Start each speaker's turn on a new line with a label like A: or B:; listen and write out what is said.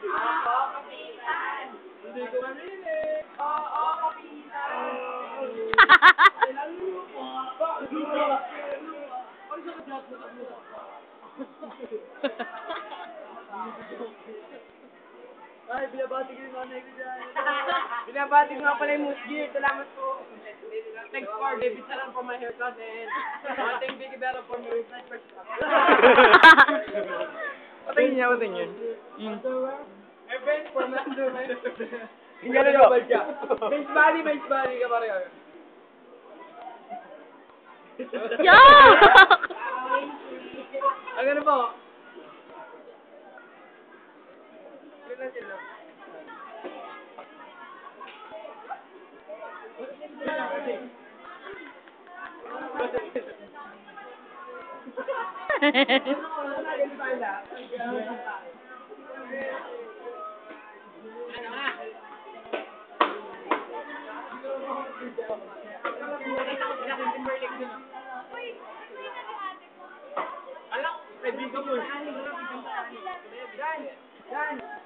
A: Oo, kapitan. Hindi ko mamili. Oo, kapitan. Ay, binabati ko yung nanay ko dyan. Binabati ko nga pala yung Musgi. Salamat po. Thanks for David Salam for my haircut and wanting Big Bella for my first shot.
B: Patingin niya, patingin.
A: My friend for my underwear.
B: Hindi na ba?
A: Base body ka pare.
C: Yuck!
A: Ang ano po? Sila sila. Alam, kaibigan mo.